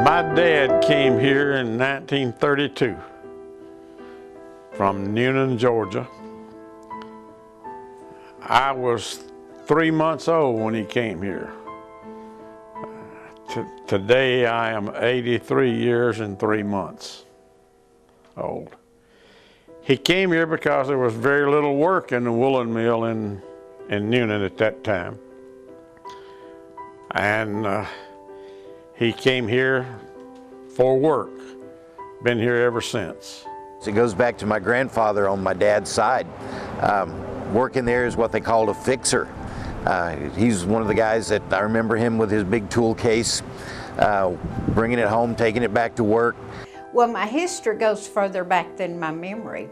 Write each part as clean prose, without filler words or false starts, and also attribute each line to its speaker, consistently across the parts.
Speaker 1: My dad came here in 1932 from Newnan, Georgia. I was 3 months old when he came here. Today I am 83 years and 3 months old. He came here because there was very little work in the woolen mill in Newnan at that time. And he came here for work. Been here ever since.
Speaker 2: It goes back to my grandfather on my dad's side. Working there is what they called a fixer. He's one of the guys that I remember him with his big tool case, bringing it home, taking it back to work.
Speaker 3: Well, my history goes further back than my memory,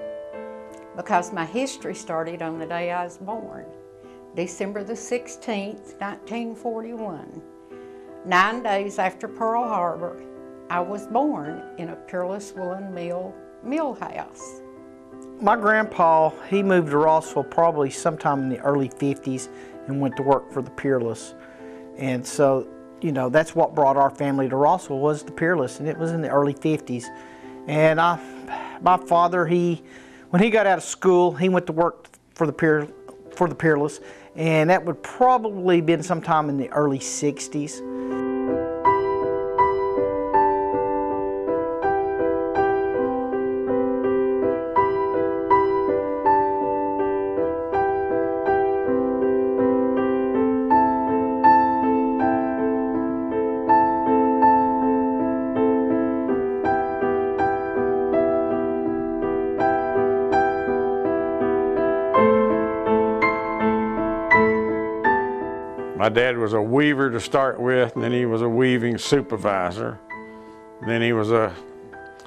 Speaker 3: because my history started on the day I was born, December the 16th, 1941. 9 days after Pearl Harbor, I was born in a Peerless woolen mill house.
Speaker 4: My grandpa, he moved to Rossville probably sometime in the early 50s and went to work for the Peerless. And so, you know, that's what brought our family to Rossville, was the Peerless, and it was in the early 50s. And my father, when he got out of school, he went to work for the Peerless, and that would probably been sometime in the early 60s.
Speaker 1: My dad was a weaver to start with, and then he was a weaving supervisor. Then he was a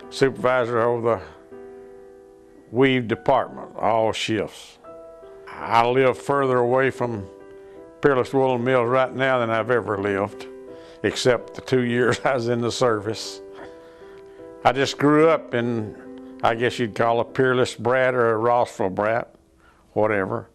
Speaker 1: supervisor over the weave department, all shifts. I live further away from Peerless Woolen Mills right now than I've ever lived, except the 2 years I was in the service. I just grew up in, I guess you'd call a Peerless brat or a Rossville brat, whatever.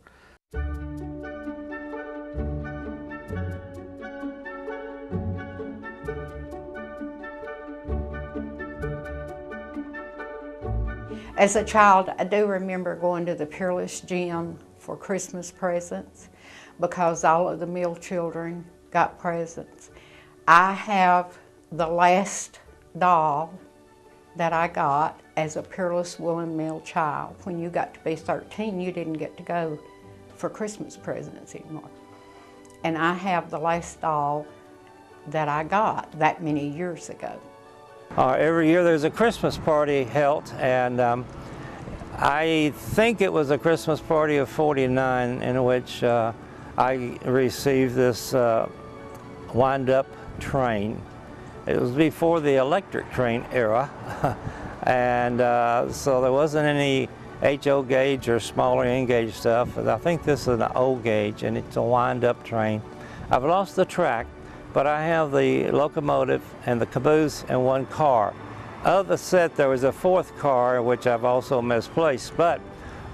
Speaker 3: As a child, I do remember going to the Peerless gym for Christmas presents, because all of the mill children got presents. I have the last doll that I got as a Peerless woolen mill child. When you got to be 13, you didn't get to go for Christmas presents anymore. And I have the last doll that I got that many years ago.
Speaker 5: Every year there's a Christmas party held, and I think it was a Christmas party of '49 in which I received this wind-up train. It was before the electric train era, and so there wasn't any HO gauge or smaller N gauge stuff. I think this is an O gauge, and it's a wind-up train. I've lost the track, but I have the locomotive and the caboose and one car. Of the set, there was a fourth car, which I've also misplaced. But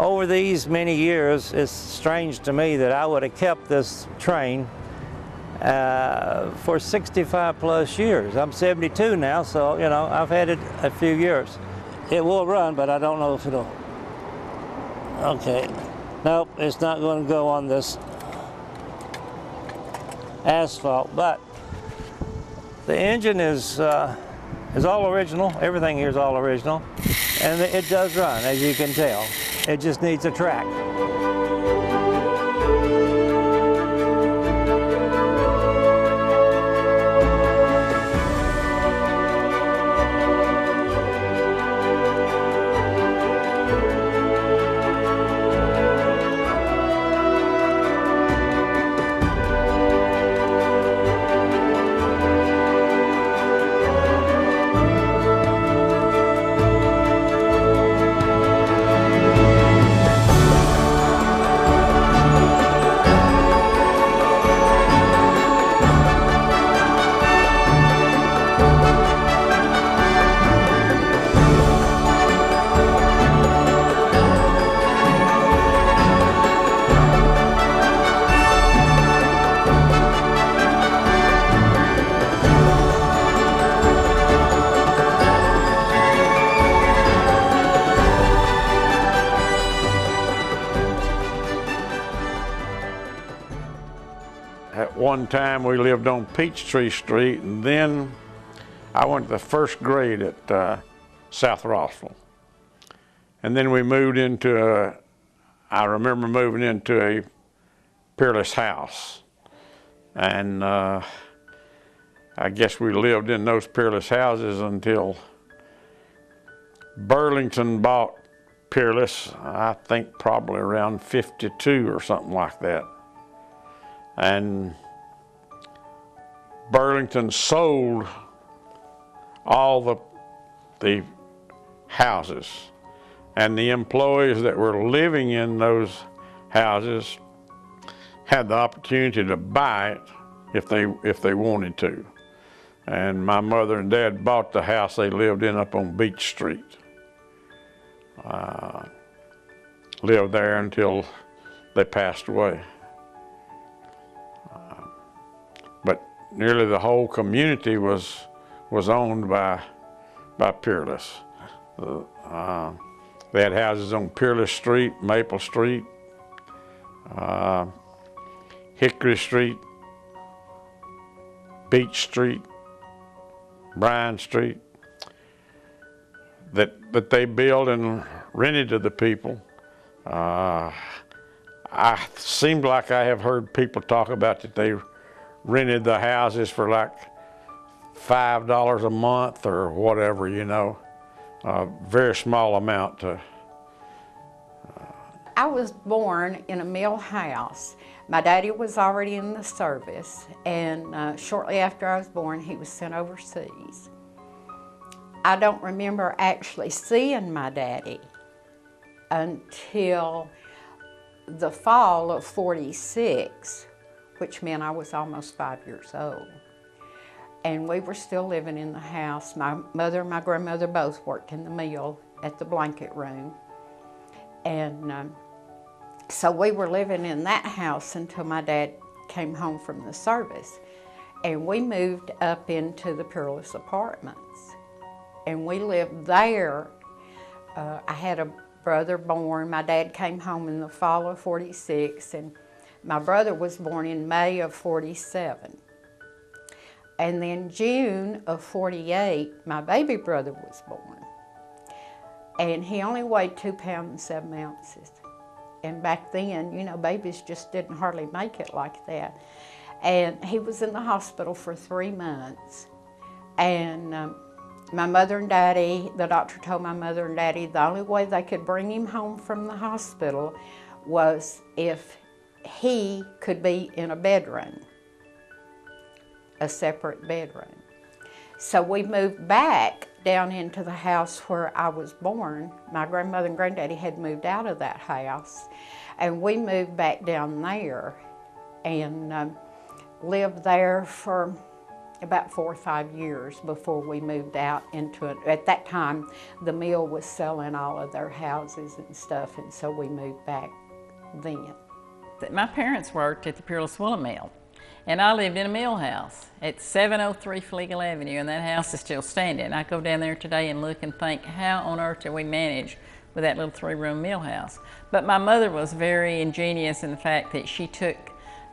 Speaker 5: over these many years, it's strange to me that I would have kept this train for 65 plus years. I'm 72 now, so, you know, I've had it a few years. It will run, but I don't know if it'll. Okay. Nope, it's not going to go on this asphalt, but the engine is all original. Everything here is all original, and it does run, as you can tell. It just needs a track.
Speaker 1: one time we lived on Peachtree Street, and then I went to the first grade at South Rossville. And then we moved into I remember moving into a Peerless house. And I guess we lived in those Peerless houses until Burlington bought Peerless, I think probably around 52 or something like that. And Burlington sold all the houses, and the employees that were living in those houses had the opportunity to buy it if they wanted to. And my mother and dad bought the house they lived in up on Beach Street. Lived there until they passed away. But nearly the whole community was owned by Peerless. They had houses on Peerless Street, Maple Street, Hickory Street, Beach Street, Bryan Street, that they built and rented to the people. I seemed like I have heard people talk about that they rented the houses for like $5 a month or whatever, you know, a very small amount.
Speaker 3: I was born in a mill house. My daddy was already in the service, and shortly after I was born, he was sent overseas. I don't remember actually seeing my daddy until the fall of '46, which meant I was almost 5 years old. And we were still living in the house. My mother and my grandmother both worked in the mill at the blanket room. And so we were living in that house until my dad came home from the service. And we moved up into the Peerless apartments. And we lived there. I had a brother born. My dad came home in the fall of '46, and my brother was born in May of '47. And then June of '48, my baby brother was born. And he only weighed 2 pounds and 7 ounces. And back then, you know, babies just didn't hardly make it like that. And he was in the hospital for 3 months. And my mother and daddy, the doctor told my mother and daddy the only way they could bring him home from the hospital was if he could be in a bedroom, a separate bedroom. So we moved back down into the house where I was born. My grandmother and granddaddy had moved out of that house, and we moved back down there and lived there for about 4 or 5 years before we moved out into it. At that time, the mill was selling all of their houses and stuff, and so we moved back then.
Speaker 6: My parents worked at the Peerless Woolen Mill, and I lived in a mill house at 703 Fleegle Avenue, and that house is still standing. I go down there today and look and think, how on earth did we manage with that little 3-room mill house? But my mother was very ingenious in the fact that she took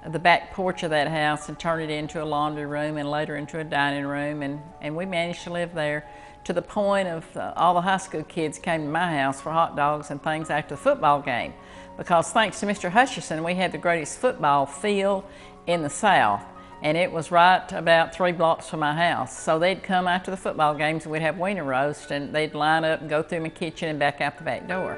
Speaker 6: the back porch of that house and turned it into a laundry room and later into a dining room, and we managed to live there to the point of all the high school kids came to my house for hot dogs and things after the football game, because thanks to Mr. Hutcherson, we had the greatest football field in the South, and it was right about 3 blocks from my house. So they'd come after the football games and we'd have wiener roast, and they'd line up and go through my kitchen and back out the back door.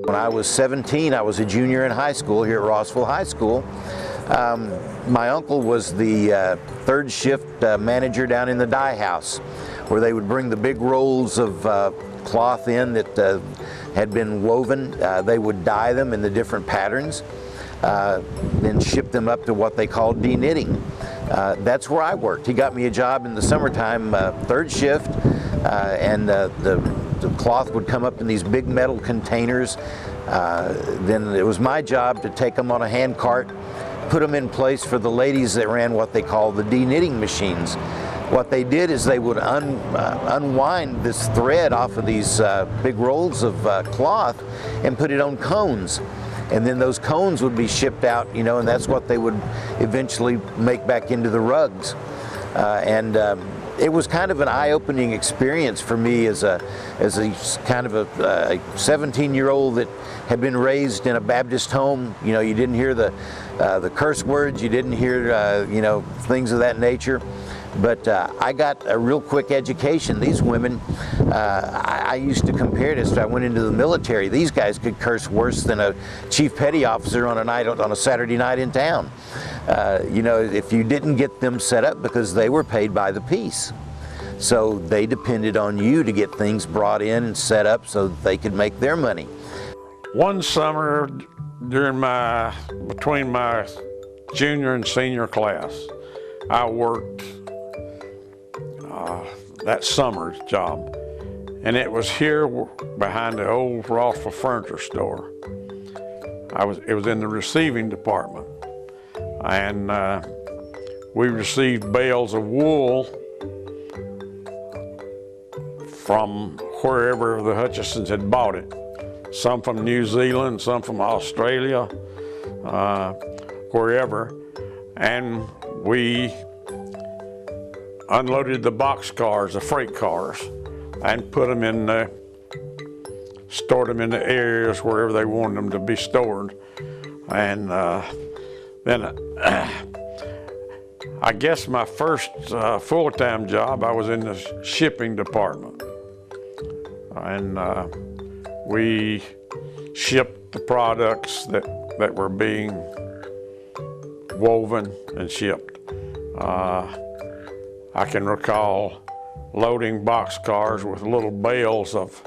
Speaker 2: When I was 17, I was a junior in high school here at Rossville High School. My uncle was the third shift manager down in the dye house, where they would bring the big rolls of cloth in that had been woven. They would dye them in the different patterns, then ship them up to what they called de-knitting. That's where I worked. He got me a job in the summertime, third shift, and the cloth would come up in these big metal containers Then it was my job to take them on a hand cart, put them in place for the ladies that ran what they call the de-knitting machines. What they did is they would unwind this thread off of these big rolls of cloth and put it on cones. And then those cones would be shipped out, you know, and that's what they would eventually make back into the rugs. It was kind of an eye-opening experience for me as a kind of a 17-year-old that had been raised in a Baptist home. You know, you didn't hear the curse words, you didn't hear you know, things of that nature. But I got a real quick education. These women, I used to compare this to, I went into the military. These guys could curse worse than a chief petty officer on a Saturday night in town. You know, if you didn't get them set up, because they were paid by the piece. So they depended on you to get things brought in and set up so that they could make their money.
Speaker 1: One summer during between my junior and senior class, I worked that summer's job, and it was here behind the old Rossville furniture store. It was in the receiving department, and we received bales of wool from wherever the Hutchisons had bought it. Some from New Zealand, some from Australia, wherever, and we unloaded the box cars, the freight cars, and put them in stored them in the areas wherever they wanted them to be stored. And then I guess my first full-time job, I was in the shipping department. And we shipped the products that were being woven and shipped. I can recall loading box cars with little bales of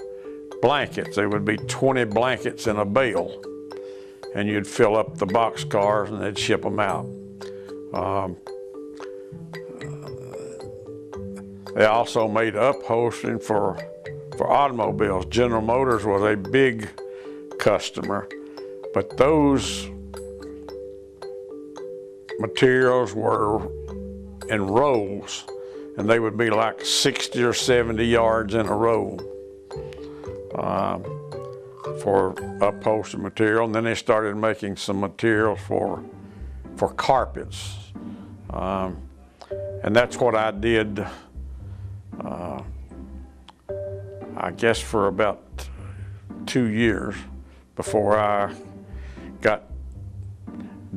Speaker 1: blankets. There would be 20 blankets in a bale, and you'd fill up the box cars and they'd ship them out. They also made upholstering for automobiles. General Motors was a big customer, but those materials were in rolls, and they would be like 60 or 70 yards in a row for upholstery material. And then they started making some materials for carpets. And that's what I did, I guess, for about 2 years before I got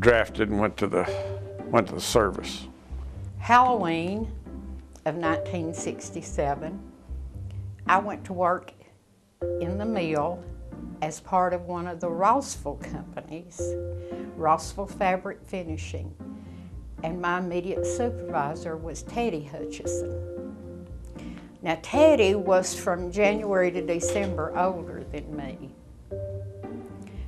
Speaker 1: drafted and went to the service.
Speaker 3: Halloween of 1967, I went to work in the mill as part of one of the Rossville companies, Rossville Fabric Finishing, and my immediate supervisor was Teddy Hutchison. Now, Teddy was from January to December older than me.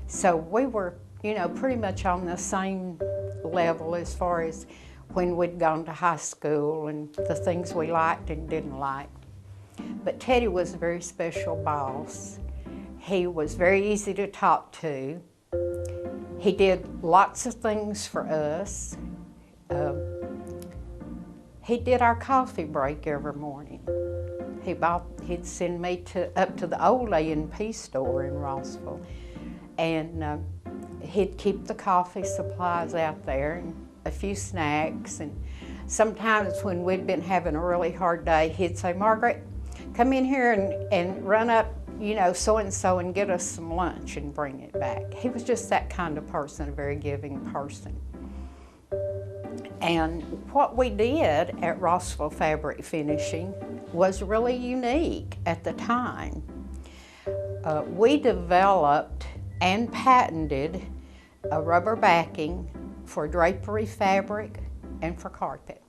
Speaker 3: So we were, you know, pretty much on the same level as far as when we'd gone to high school and the things we liked and didn't like. But Teddy was a very special boss. He was very easy to talk to. He did lots of things for us. He did our coffee break every morning. He'd send me up to the old A&P store in Rossville, and he'd keep the coffee supplies out there and a few snacks. And sometimes when we'd been having a really hard day, he'd say, "Margaret, come in here and run up, you know, so-and-so and get us some lunch and bring it back." He was just that kind of person, a very giving person. And what we did at Rossville Fabric Finishing was really unique at the time. We developed and patented a rubber backing for drapery fabric and for carpet.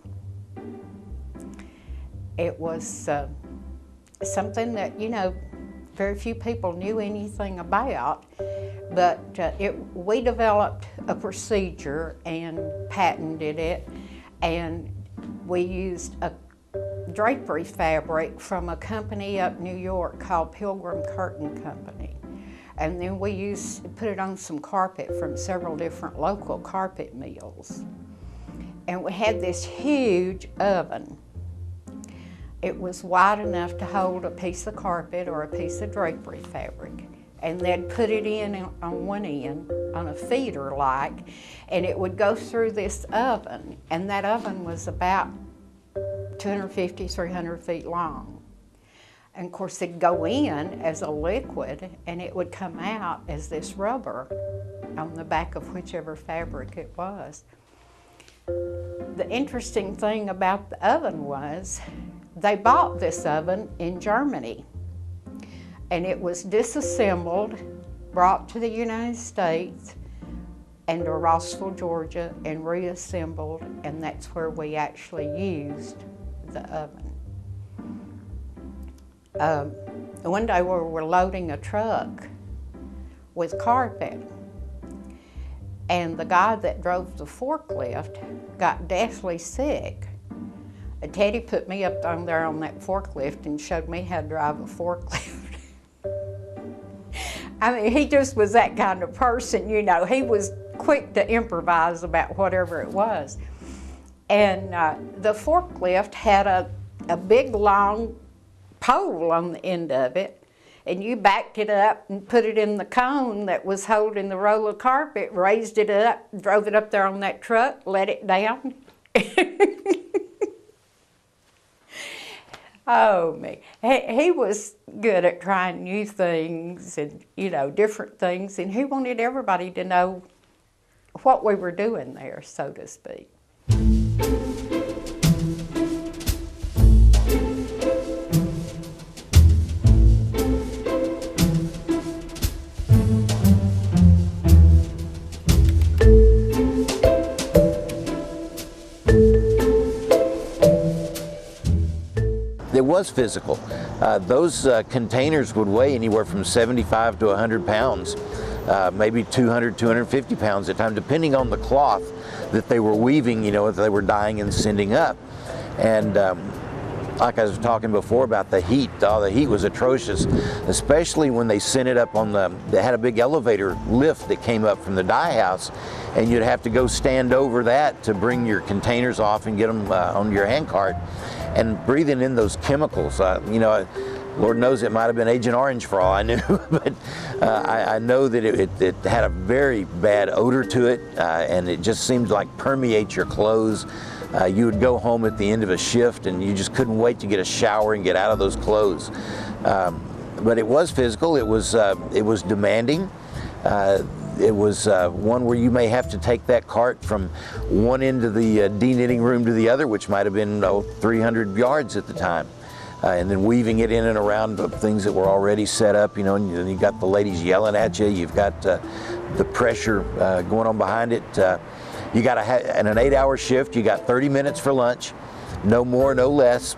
Speaker 3: It was something that, you know, very few people knew anything about, but we developed a procedure and patented it, and we used a drapery fabric from a company up New York called Pilgrim Curtain Company. And then we used to put it on some carpet from several different local carpet mills. And we had this huge oven. It was wide enough to hold a piece of carpet or a piece of drapery fabric. And they'd put it in on one end, on a feeder like, and it would go through this oven. And that oven was about 250, 300 feet long. And of course it'd go in as a liquid and it would come out as this rubber on the back of whichever fabric it was. The interesting thing about the oven was they bought this oven in Germany, and it was disassembled, brought to the United States and to Rossville, Georgia, and reassembled, and that's where we actually used the oven. One day we were loading a truck with carpet, and the guy that drove the forklift got deathly sick. And Teddy put me up on there on that forklift and showed me how to drive a forklift. I mean, he just was that kind of person, you know. He was quick to improvise about whatever it was. And the forklift had a big long pole on the end of it, and you backed it up and put it in the cone that was holding the roll of carpet, raised it up, drove it up there on that truck, let it down. Oh, me. He was good at trying new things and, you know, different things, and he wanted everybody to know what we were doing there, so to speak.
Speaker 2: It was physical. Those containers would weigh anywhere from 75 to 100 pounds, maybe 200, 250 pounds at a time, depending on the cloth that they were weaving, you know, if they were dyeing and sending up. And like I was talking before about the heat, the heat was atrocious, especially when they sent it up on they had a big elevator lift that came up from the dye house, and you'd have to go stand over that to bring your containers off and get them on your hand cart. And breathing in those chemicals, you know, Lord knows it might have been Agent Orange for all I knew, but I know that it had a very bad odor to it, and it just seemed like permeate your clothes. You would go home at the end of a shift and you just couldn't wait to get a shower and get out of those clothes. But it was physical, it was demanding. It was one where you may have to take that cart from one end of the de-knitting room to the other, which might have been 300 yards at the time, and then weaving it in and around things that were already set up, you know, and then you got the ladies yelling at you, you've got the pressure going on behind it. You got in an 8-hour shift, you got 30 minutes for lunch, no more, no less.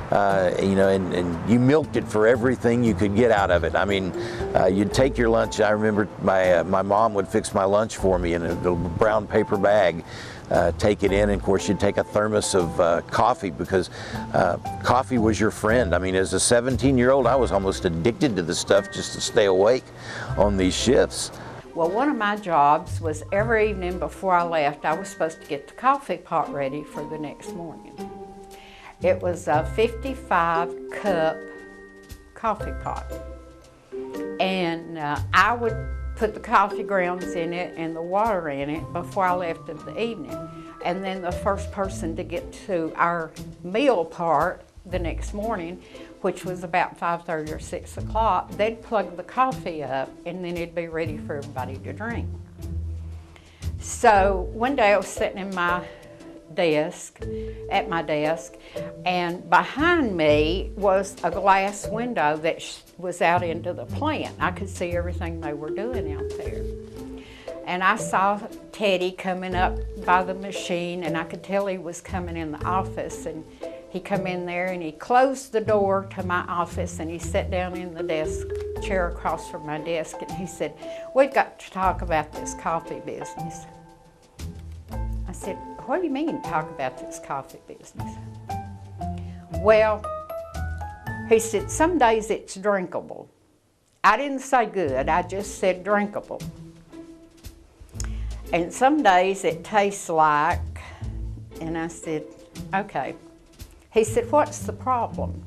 Speaker 2: You know, and you milked it for everything you could get out of it. I mean, you'd take your lunch. I remember my mom would fix my lunch for me in a little brown paper bag, take it in, and of course you'd take a thermos of coffee, because coffee was your friend. I mean, as a 17-year-old, I was almost addicted to the stuff just to stay awake on these shifts.
Speaker 3: Well, one of my jobs was every evening before I left, I was supposed to get the coffee pot ready for the next morning. It was a 55-cup coffee pot, and I would put the coffee grounds in it and the water in it before I left in the evening. And then the first person to get to our meal part the next morning, which was about 5:30 or 6 o'clock, they'd plug the coffee up and then it'd be ready for everybody to drink. So one day I was sitting at my desk, and behind me was a glass window that was out into the plant. I could see everything they were doing out there. And I saw Teddy coming up by the machine, and I could tell he was coming in the office, and he come in there and he closed the door to my office, and he sat down in the desk chair across from my desk, and he said, "We've got to talk about this coffee business." I said, "What do you mean, talk about this coffee business?" "Well," he said, "some days it's drinkable. I didn't say good, I just said drinkable. And some days it tastes like, and I said, okay. He said, what's the problem?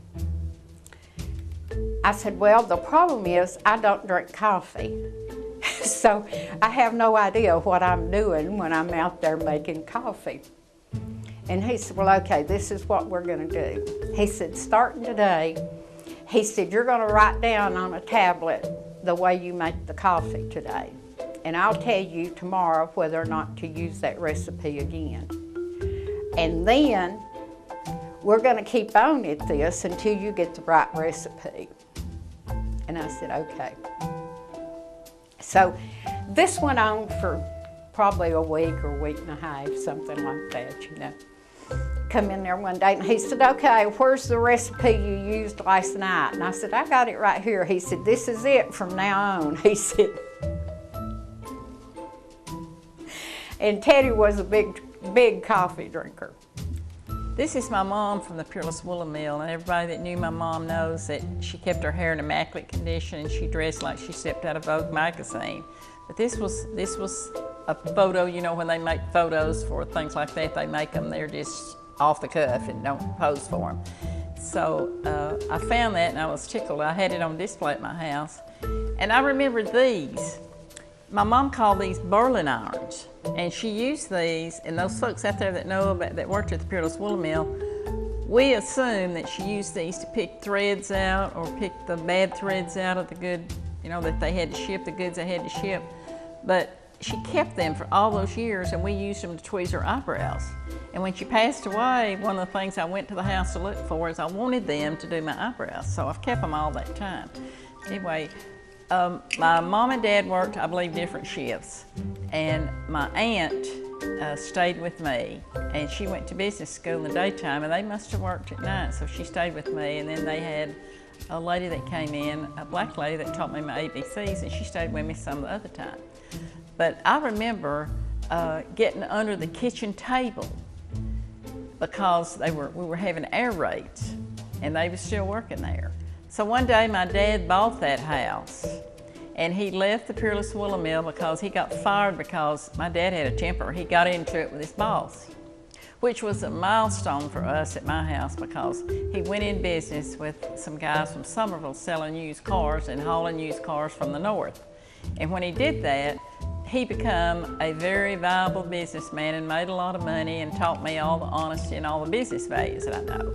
Speaker 3: I said, well, the problem is I don't drink coffee. So I have no idea what I'm doing when I'm out there making coffee. And he said, well, okay, this is what we're gonna do. He said, starting today, he said, you're gonna write down on a tablet the way you make the coffee today. And I'll tell you tomorrow whether or not to use that recipe again. And then we're gonna keep on at this until you get the right recipe. And I said, okay. So this went on for probably a week or week and a half, something like that, you know. Come in there one day and he said, okay, where's the recipe you used last night? And I said, I got it right here. He said, this is it from now on. He said, and Teddy was a big coffee drinker.
Speaker 6: This is my mom from the Peerless Woolen Mill, and everybody that knew my mom knows that she kept her hair in immaculate condition and she dressed like she stepped out of Vogue magazine. But this was a photo, you know, when they make photos for things like that, they make them, they're just off the cuff and don't pose for them. So I found that and I was tickled. I had it on display at my house. And I remember these. My mom called these Berlin irons, and she used these, and those folks out there that know about, that worked at the Peerless Woolen Mill, we assume that she used these to pick threads out or pick the bad threads out of the good, you know, that they had to ship, the goods they had to ship. But she kept them for all those years, and we used them to tweeze her eyebrows. And when she passed away, one of the things I went to the house to look for is I wanted them to do my eyebrows, so I've kept them all that time. Anyway, my mom and dad worked, I believe, different shifts, and my aunt stayed with me, and she went to business school in the daytime, and they must have worked at night, so she stayed with me, and then they had a lady that came in, a black lady that taught me my ABCs, and she stayed with me some of the other time. But I remember getting under the kitchen table because we were having air raids, and they were still working there. So one day my dad bought that house and he left the Peerless Woolen Mill because he got fired because my dad had a temper. He got into it with his boss, which was a milestone for us at my house because he went in business with some guys from Somerville selling used cars and hauling used cars from the north. And when he did that, he became a very viable businessman and made a lot of money and taught me all the honesty and all the business values that I know.